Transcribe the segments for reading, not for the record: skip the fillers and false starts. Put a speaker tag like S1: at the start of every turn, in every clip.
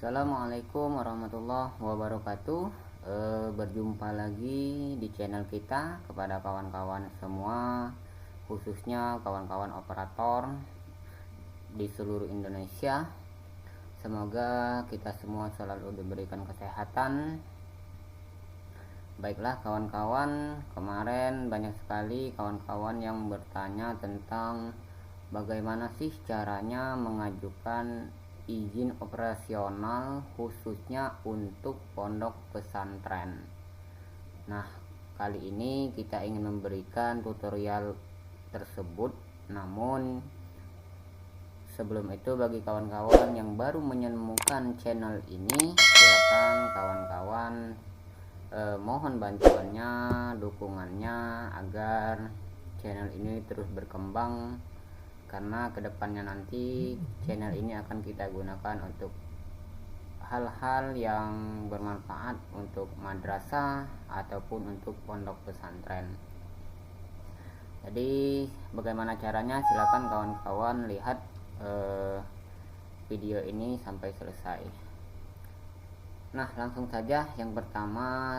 S1: Assalamualaikum warahmatullahi wabarakatuh. Berjumpa lagi di channel kita kepada kawan-kawan semua, khususnya kawan-kawan operator di seluruh Indonesia. Semoga kita semua selalu diberikan kesehatan. Baiklah kawan-kawan, kemarin banyak sekali kawan-kawan yang bertanya tentang bagaimana sih caranya mengajukan izin operasional khususnya untuk pondok pesantren. Nah, kali ini kita ingin memberikan tutorial tersebut. Namun sebelum itu, bagi kawan-kawan yang baru menemukan channel ini, silakan kawan-kawan mohon bantuannya, dukungannya agar channel ini terus berkembang, karena kedepannya nanti channel ini akan kita gunakan untuk hal-hal yang bermanfaat untuk madrasah ataupun untuk pondok pesantren. Jadi bagaimana caranya, silakan kawan-kawan lihat video ini sampai selesai. Nah, langsung saja. Yang pertama,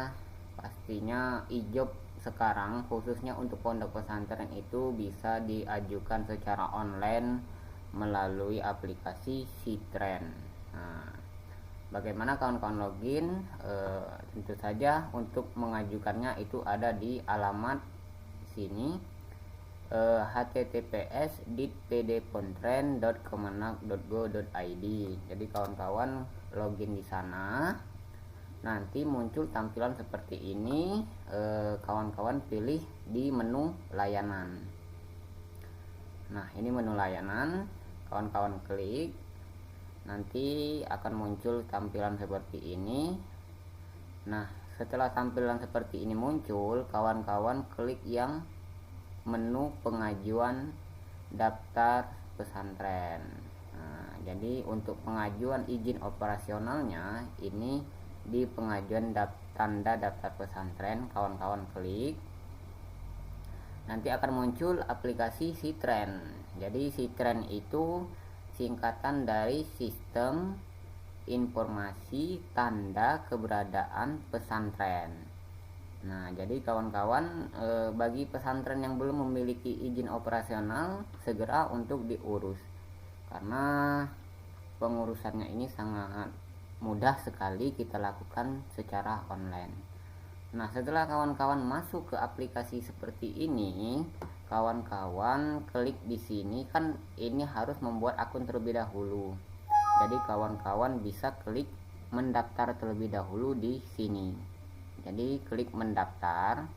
S1: pastinya ijob sekarang khususnya untuk pondok pesantren itu bisa diajukan secara online melalui aplikasi Citren. Nah, bagaimana kawan-kawan login? Tentu saja untuk mengajukannya itu ada di alamat sini, https://pdpontren.kemenak.go.id. Jadi kawan-kawan login di sana, nanti muncul tampilan seperti ini. Kawan-kawan pilih di menu layanan. Nah, ini menu layanan, kawan-kawan klik, nanti akan muncul tampilan seperti ini. Nah, setelah tampilan seperti ini muncul, kawan-kawan klik yang menu pengajuan daftar pesantren. Nah, jadi untuk pengajuan izin operasionalnya ini di pengajuan tanda daftar pesantren, kawan-kawan klik, nanti akan muncul aplikasi Citren. Jadi Citren itu singkatan dari Sistem Informasi Tanda Keberadaan Pesantren. Nah, jadi kawan-kawan, bagi pesantren yang belum memiliki izin operasional, segera untuk diurus, karena pengurusannya ini sangat mudah sekali kita lakukan secara online. Nah, setelah kawan-kawan masuk ke aplikasi seperti ini, kawan-kawan klik di sini. Kan ini harus membuat akun terlebih dahulu. Jadi kawan-kawan bisa klik mendaftar terlebih dahulu di sini. Jadi klik mendaftar.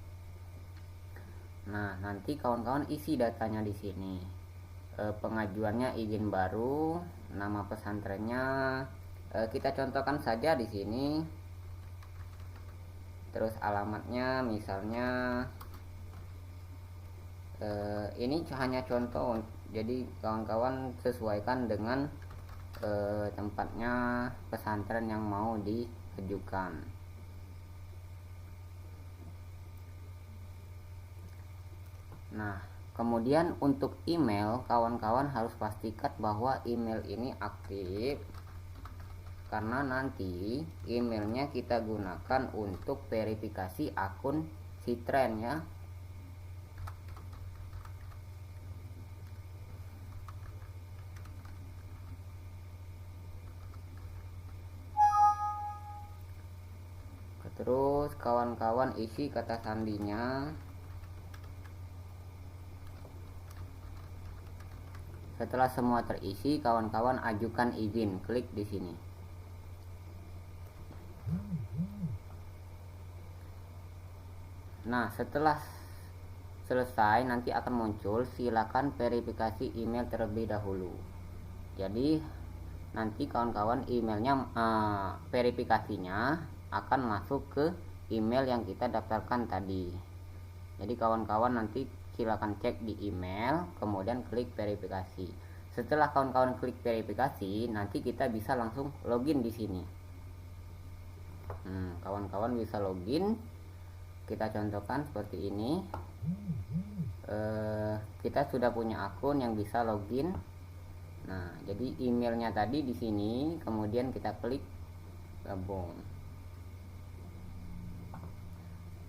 S1: Nah, nanti kawan-kawan isi datanya di sini. Pengajuannya izin baru, nama pesantrennya kita contohkan saja di sini. Terus alamatnya misalnya ini hanya contoh, jadi kawan-kawan sesuaikan dengan tempatnya pesantren yang mau diajukan. Nah, kemudian untuk email, kawan-kawan harus pastikan bahwa email ini aktif, karena nanti emailnya kita gunakan untuk verifikasi akun Citren ya. Terus kawan-kawan isi kata sandinya. Setelah semua terisi, kawan-kawan ajukan izin, klik di sini. Nah, setelah selesai nanti akan muncul silakan verifikasi email terlebih dahulu. Jadi nanti kawan-kawan emailnya, verifikasinya akan masuk ke email yang kita daftarkan tadi. Jadi kawan-kawan nanti silakan cek di email, kemudian klik verifikasi. Setelah kawan-kawan klik verifikasi, nanti kita bisa langsung login di sini. Kawan-kawan bisa login. Kita contohkan seperti ini. Kita sudah punya akun yang bisa login. Nah, jadi emailnya tadi di sini, kemudian kita klik gabung.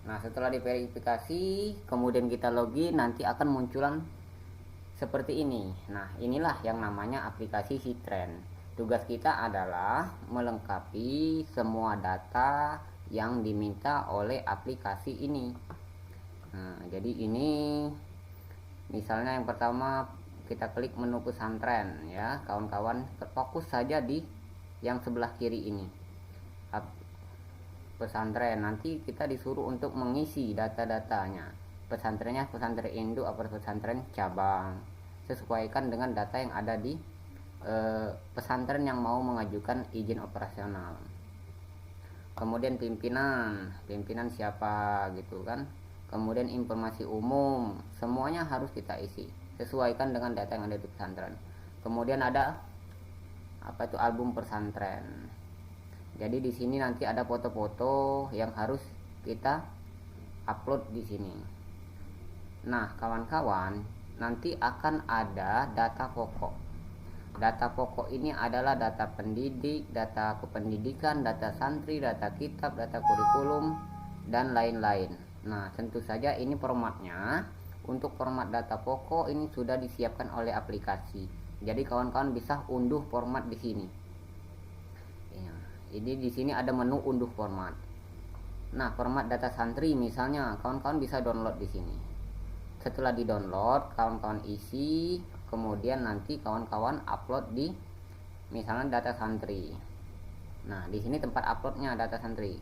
S1: Nah, setelah diverifikasi, kemudian kita login, nanti akan munculan seperti ini. Nah, inilah yang namanya aplikasi Ctrend. Tugas kita adalah melengkapi semua data yang diminta oleh aplikasi ini. Nah, jadi ini misalnya yang pertama kita klik menu pesantren ya, kawan-kawan, fokus saja di yang sebelah kiri ini. Pesantren, nanti kita disuruh untuk mengisi data-datanya. Pesantrennya pesantren induk atau pesantren cabang, sesuaikan dengan data yang ada di pesantren yang mau mengajukan izin operasional. Kemudian pimpinan siapa gitu kan. Kemudian informasi umum, semuanya harus kita isi sesuaikan dengan data yang ada di pesantren. Kemudian ada apa itu, album pesantren. Jadi di sini nanti ada foto-foto yang harus kita upload di sini. Nah, kawan-kawan, nanti akan ada data pokok. Data pokok ini adalah data pendidik, data kependidikan, data santri, data kitab, data kurikulum, dan lain-lain. Nah, tentu saja ini formatnya. Untuk format data pokok ini sudah disiapkan oleh aplikasi. Jadi kawan-kawan bisa unduh format di sini. Jadi di sini ada menu unduh format. Nah, format data santri misalnya, kawan-kawan bisa download di sini. Setelah di-download, kawan-kawan isi, kemudian nanti kawan-kawan upload di misalnya data santri. Nah, di sini tempat uploadnya data santri.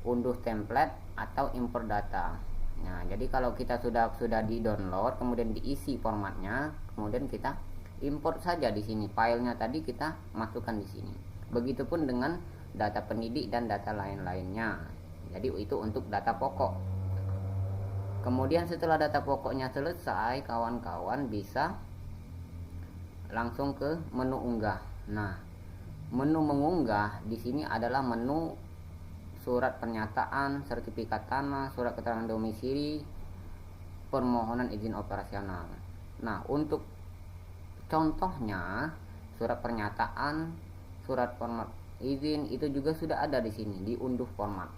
S1: Unduh template atau import data. Nah, jadi kalau kita sudah di-download, kemudian diisi formatnya, kemudian kita import saja di sini. Filenya tadi kita masukkan di sini. Begitupun dengan data pendidik dan data lain-lainnya. Jadi itu untuk data pokok. Kemudian setelah data pokoknya selesai, kawan-kawan bisa langsung ke menu unggah. Nah, menu mengunggah di sini adalah menu surat pernyataan, sertifikat tanah, surat keterangan domisili, permohonan izin operasional. Nah, untuk contohnya surat pernyataan, surat format izin itu juga sudah ada di sini, diunduh format.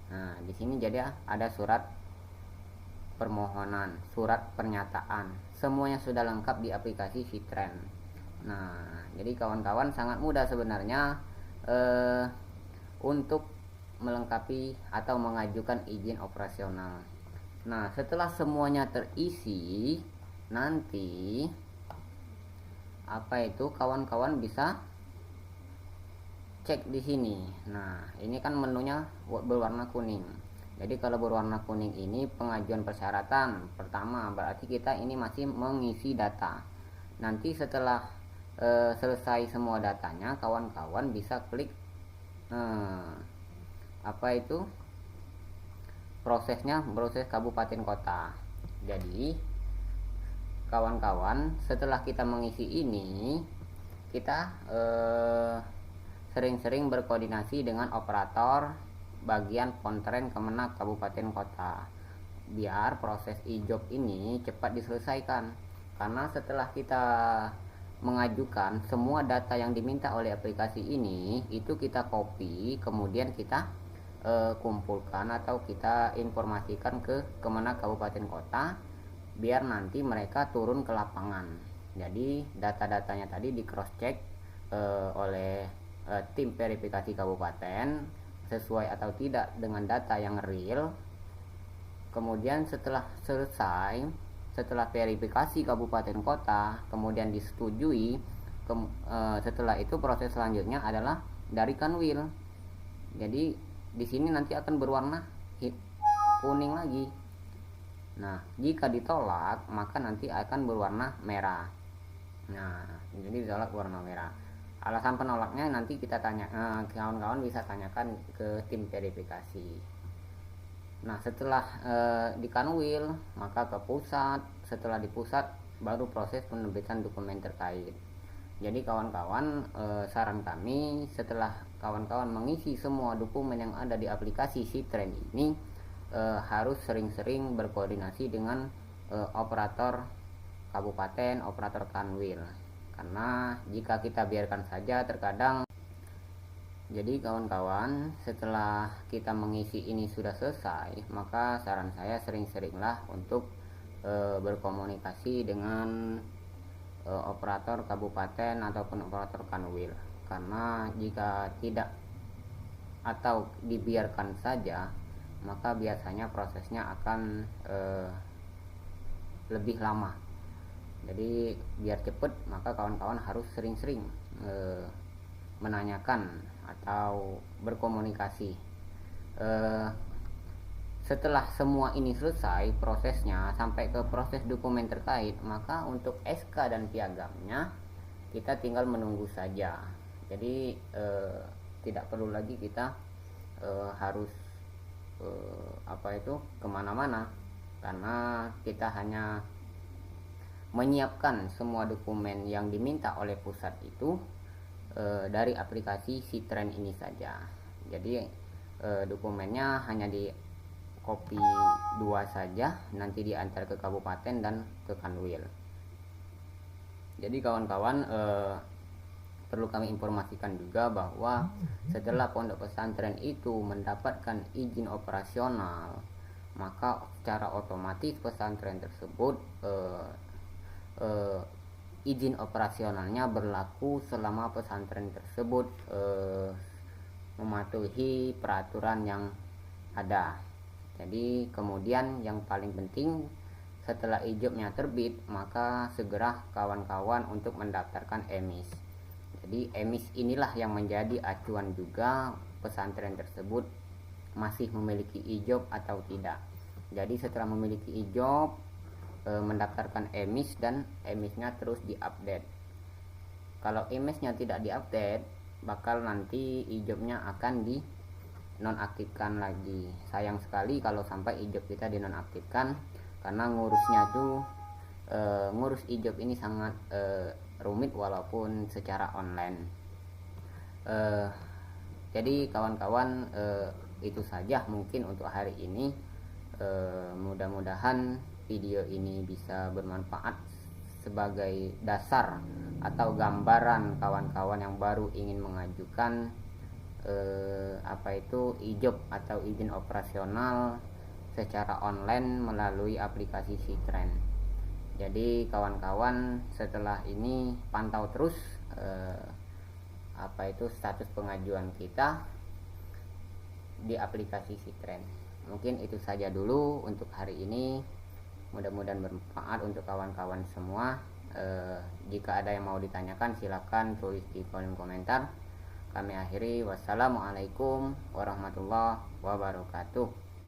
S1: Nah, di sini jadi ada surat permohonan, surat pernyataan, semuanya sudah lengkap di aplikasi Ctrend. Nah, jadi kawan-kawan sangat mudah sebenarnya untuk melengkapi atau mengajukan izin operasional. Nah, setelah semuanya terisi, nanti apa itu, kawan-kawan bisa cek di sini. Nah, ini kan menunya berwarna kuning. Jadi kalau berwarna kuning ini pengajuan persyaratan pertama, berarti kita ini masih mengisi data. Nanti setelah selesai semua datanya, kawan-kawan bisa klik apa itu prosesnya, proses kabupaten kota. Jadi kawan-kawan, setelah kita mengisi ini, kita sering-sering berkoordinasi dengan operator bagian Pontren Kemenak Kabupaten Kota, biar proses e-job ini cepat diselesaikan. Karena setelah kita mengajukan semua data yang diminta oleh aplikasi ini, itu kita copy, kemudian kita kumpulkan atau kita informasikan ke Kemenak Kabupaten Kota, biar nanti mereka turun ke lapangan. Jadi data-datanya tadi di cross check oleh tim verifikasi kabupaten sesuai atau tidak dengan data yang real. Kemudian setelah selesai, setelah verifikasi kabupaten kota, kemudian disetujui, setelah itu proses selanjutnya adalah dari Kanwil. Jadi di sini nanti akan berwarna kuning lagi. Nah, jika ditolak maka nanti akan berwarna merah. Nah, jadi ditolak warna merah. Alasan penolaknya nanti kita tanya, kawan-kawan bisa tanyakan ke tim verifikasi. Nah, setelah di Kanwil maka ke pusat. Setelah di pusat baru proses penerbitan dokumen terkait. Jadi kawan-kawan, saran kami setelah kawan-kawan mengisi semua dokumen yang ada di aplikasi Ctrend ini, harus sering-sering berkoordinasi dengan operator kabupaten, operator Kanwil. karena jika kita biarkan saja terkadang. Jadi kawan-kawan, setelah kita mengisi ini sudah selesai, maka saran saya sering-seringlah untuk berkomunikasi dengan operator kabupaten ataupun operator kanwil, karena jika tidak atau dibiarkan saja, maka biasanya prosesnya akan lebih lama. Jadi biar cepat, maka kawan-kawan harus sering-sering menanyakan atau berkomunikasi. Setelah semua ini selesai prosesnya sampai ke proses dokumen terkait, maka untuk SK dan piagamnya kita tinggal menunggu saja. Jadi tidak perlu lagi kita harus kemana-mana, karena kita hanya menyiapkan semua dokumen yang diminta oleh pusat itu dari aplikasi Citren ini saja. Jadi dokumennya hanya di copy 2 saja, nanti diantar ke kabupaten dan ke kanwil. Jadi kawan-kawan, perlu kami informasikan juga bahwa setelah pondok pesantren itu mendapatkan izin operasional, maka secara otomatis pesantren tersebut izin operasionalnya berlaku selama pesantren tersebut mematuhi peraturan yang ada. Jadi kemudian yang paling penting, setelah ijobnya terbit, maka segera kawan-kawan untuk mendaftarkan emis. Jadi emis inilah yang menjadi acuan juga pesantren tersebut masih memiliki ijob atau tidak. Jadi setelah memiliki ijob, mendaftarkan emis dan emisnya terus diupdate. Kalau emisnya tidak diupdate, bakal nanti ijobnya akan di nonaktifkan lagi. Sayang sekali kalau sampai ijob kita dinonaktifkan, karena ngurusnya tuh ngurus ijob ini sangat rumit walaupun secara online. Jadi kawan-kawan, itu saja mungkin untuk hari ini. Mudah-mudahan video ini bisa bermanfaat sebagai dasar atau gambaran kawan-kawan yang baru ingin mengajukan ijob atau izin operasional secara online melalui aplikasi Citren. Jadi kawan-kawan, setelah ini pantau terus status pengajuan kita di aplikasi Citren. Mungkin itu saja dulu untuk hari ini. Mudah-mudahan bermanfaat untuk kawan-kawan semua. Jika ada yang mau ditanyakan, silakan tulis di kolom komentar. Kami akhiri, wassalamualaikum warahmatullahi wabarakatuh.